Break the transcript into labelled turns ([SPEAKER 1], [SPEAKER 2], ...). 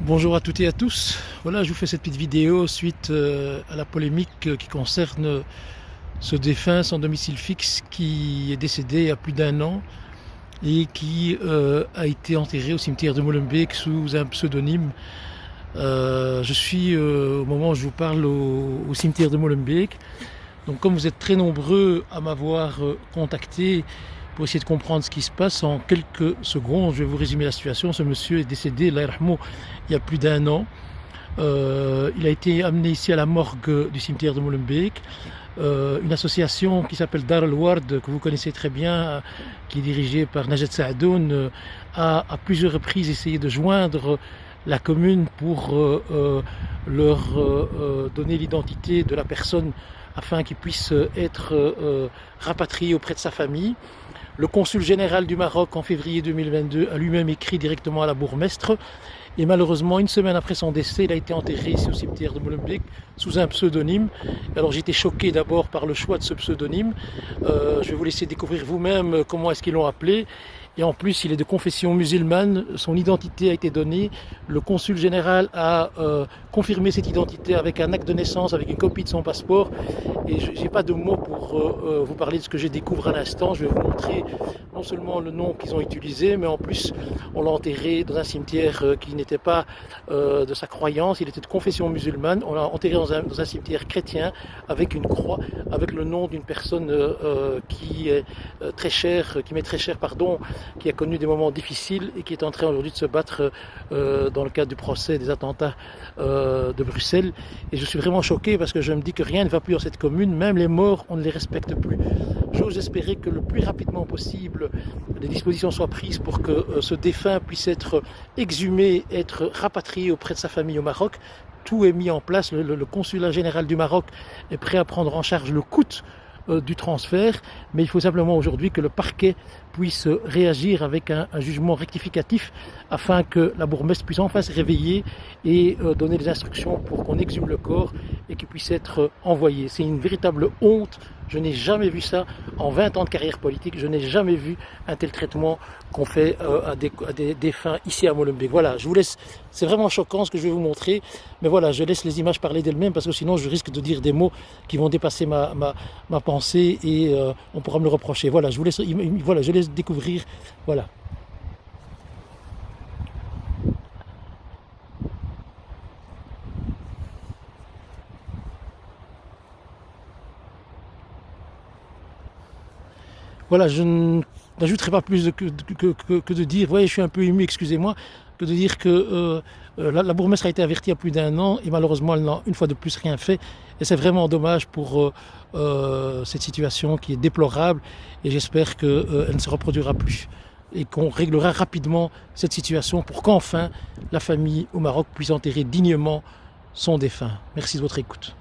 [SPEAKER 1] Bonjour à toutes et à tous. Voilà, je vous fais cette petite vidéo suite à la polémique qui concerne ce défunt sans domicile fixe qui est décédé il y a plus d'un an et qui a été enterré au cimetière de Molenbeek sous un pseudonyme. Je suis au moment où je vous parle au cimetière de Molenbeek. Donc comme vous êtes très nombreux à m'avoir contacté pour essayer de comprendre ce qui se passe, en quelques secondes, je vais vous résumer la situation. Ce monsieur est décédé, Allah yarhamou, il y a plus d'un an. Il a été amené ici à la morgue du cimetière de Molenbeek. Une association qui s'appelle Dar al-Ward, que vous connaissez très bien, qui est dirigée par Najat Saadoun, a à plusieurs reprises essayé de joindre la commune pour leur donner l'identité de la personne afin qu'il puisse être rapatrié auprès de sa famille. Le consul général du Maroc en février 2022 a lui-même écrit directement à la bourgmestre et malheureusement une semaine après son décès il a été enterré ici au cimetière de Molenbeek sous un pseudonyme. Alors j'ai été choqué d'abord par le choix de ce pseudonyme. Je vais vous laisser découvrir vous-même comment est-ce qu'ils l'ont appelé. Et en plus, il est de confession musulmane, son identité a été donnée. Le consul général a confirmé cette identité avec un acte de naissance, avec une copie de son passeport. Et je n'ai pas de mots pour vous parler de ce que je découvre à l'instant. Je vais vous montrer non seulement le nom qu'ils ont utilisé, mais en plus, on l'a enterré dans un cimetière qui n'était pas de sa croyance, il était de confession musulmane. On l'a enterré dans un cimetière chrétien avec une croix, avec le nom d'une personne qui est très chère, qui m'est très chère, pardon, qui a connu des moments difficiles et qui est en train aujourd'hui de se battre dans le cadre du procès des attentats de Bruxelles. Et je suis vraiment choqué parce que je me dis que rien ne va plus dans cette commune, même les morts, on ne les respecte plus. J'ose espérer que le plus rapidement possible, des dispositions soient prises pour que ce défunt puisse être exhumé, être rapatrié auprès de sa famille au Maroc. Tout est mis en place, le consulat général du Maroc est prêt à prendre en charge le coût du transfert, mais il faut simplement aujourd'hui que le parquet puisse réagir avec un jugement rectificatif afin que la bourgmestre puisse enfin se réveiller et donner des instructions pour qu'on exhume le corps et qu'il puisse être envoyé. C'est une véritable honte. Je n'ai jamais vu ça en 20 ans de carrière politique. Je n'ai jamais vu un tel traitement qu'on fait à des défunts ici à Molenbeek. Voilà, je vous laisse. C'est vraiment choquant ce que je vais vous montrer. Mais voilà, je laisse les images parler d'elles-mêmes parce que sinon je risque de dire des mots qui vont dépasser ma pensée et on pourra me le reprocher. Voilà, je vous laisse, voilà, je laisse découvrir. Voilà. Voilà, je n'ajouterai pas plus que de dire, voyez, je suis un peu ému, excusez-moi, que de dire que la bourgmestre a été avertie il y a plus d'un an et malheureusement elle n'a une fois de plus rien fait. Et c'est vraiment dommage pour cette situation qui est déplorable et j'espère qu'elle ne se reproduira plus et qu'on réglera rapidement cette situation pour qu'enfin la famille au Maroc puisse enterrer dignement son défunt. Merci de votre écoute.